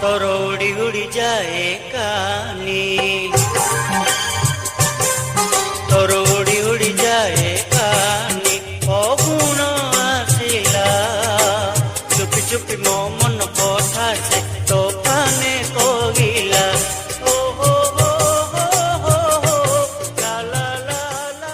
तोर उड़ी उड़ी जाए कानी तोर उड़ी उड़ी जाए कानी अगुण आसिला चुपी चुपी मो मन कथा से तोफाने कोगिला ओ हो हो हो हो ला ला ला ला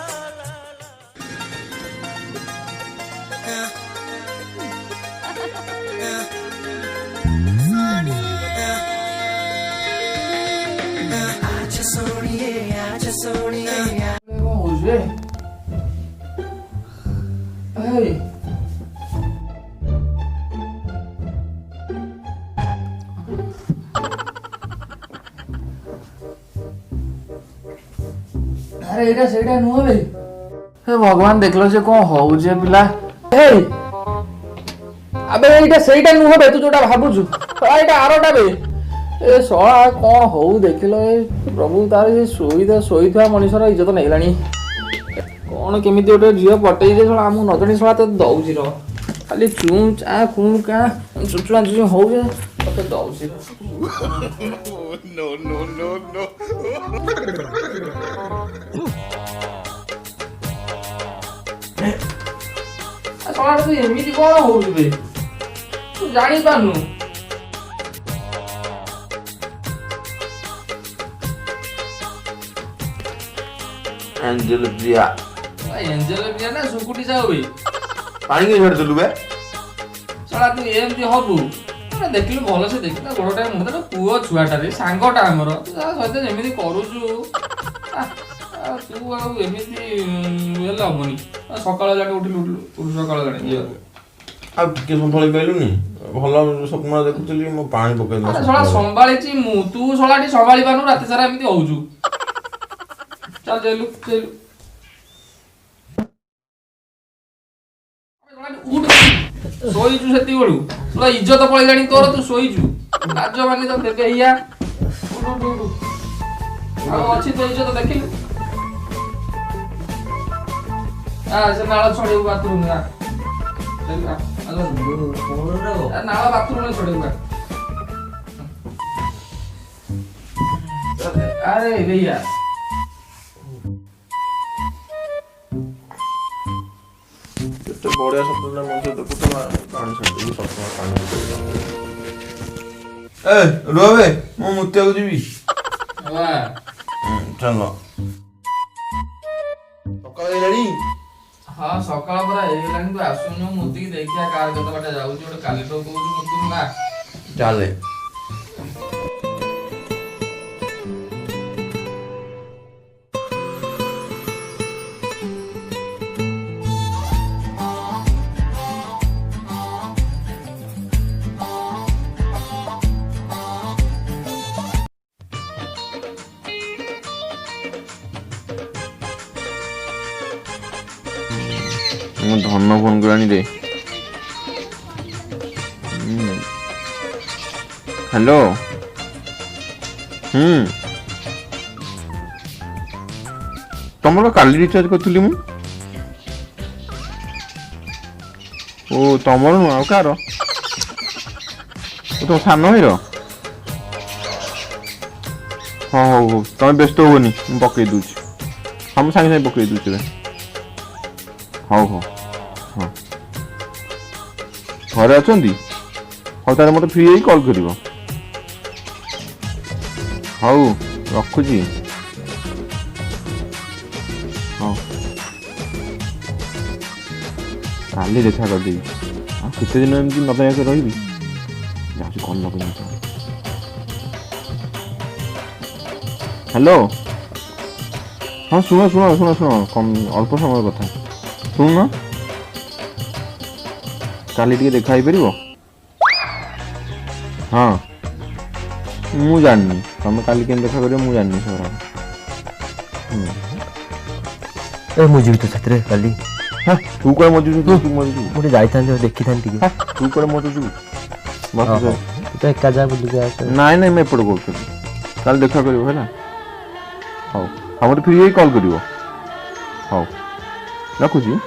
Hey. अरे एटा सेटा नुह बे हे भगवान देखलो से कोन होउ जे पिला हे अबे एटा सेटा नुह बे तू जोटा भाबुछु एटा आरोटा बे ए सोळा कोन होउ देखिलो ए प्रभु तार जे सोईथवा मनिषर इज्जत नैलानी कोन केमिति ओटे जियो पटई जे सोळा मु नजणी सोळा त दउछि रो खाली चूं चा कुं का चुचुला जो होउ जे त दउछि No, no, no, no. सोळा तू एमिति कोन होउ बे तू जानि पानु एंजल प्रिया ना सुकुटी जाओ बे पानी के छड़ देलु बे सोळा तू एमति हबु ना देखिलु भलो से देखिना गोडटा मुंडा तो पुओ छुआटा रे सांगोटा हमर सहित जेमिति करूछु तू आ एमिति हेला हबनी सकाळ जाके उठिलु सकाळ जाके अब के संभाली पाइलुनी भलो स्वप्न देखुतली मो पानी पकै दो सोळा संभाळीची मु तू सोळाटी संभाळी पानु राती सारा एमिति होउछु चल जेलु उठ सोईचु सेती बळू तोरा इज्जत पळैलाणी तोर तू सोईचु लाज माने तो देबे हिया आ अछि तो इज्जत देखिलु आ से नाळ छोड़े बाथरूम ना नाळ बाथरूम में छोड़े अरे भैया तो बढ़िया स्वप्न मन से देखु तो पानी छड़ देलु स्वप्न पानी ए रोवे मो मुत्या को जीवी वाह चलो सकाळ रेडी हां सकाळ परा एलानी तो आसुनु मुती देखिया कार कत बाटे जाउची ओटे काली तो कहू मुतु ना चले धन फोन करानी रे हेलो तुम काली रिचार्ज करी मु ओ तुम नुआ कार तुम सान भाई हाँ हो तुम व्यस्त होनी पकई दूची हम सागे सागे पकई दूचे हौ हौ हाँ घरे अच्छा हाँ तार मत फ्री कॉल कर हौ रखुची हाँ काली देखा करदेवी केते दिन एमती नदायक रही जाऊँ कल लगे हेलो हाँ शुण शुण शुण शुण कम अल्प समय कथा शुण काली टे देखा पार हाँ मु जानी तुम काली के देखा कर जानी ए मु जीवित छात्र काली हाँ तू कह मजू तू मजू मुझे जाता देखी था तू कह मजू तो एका जा बुल नाई नाई मैं एपटे कौन कल देखा कर हाँ हम फ्री कॉल कर रखुची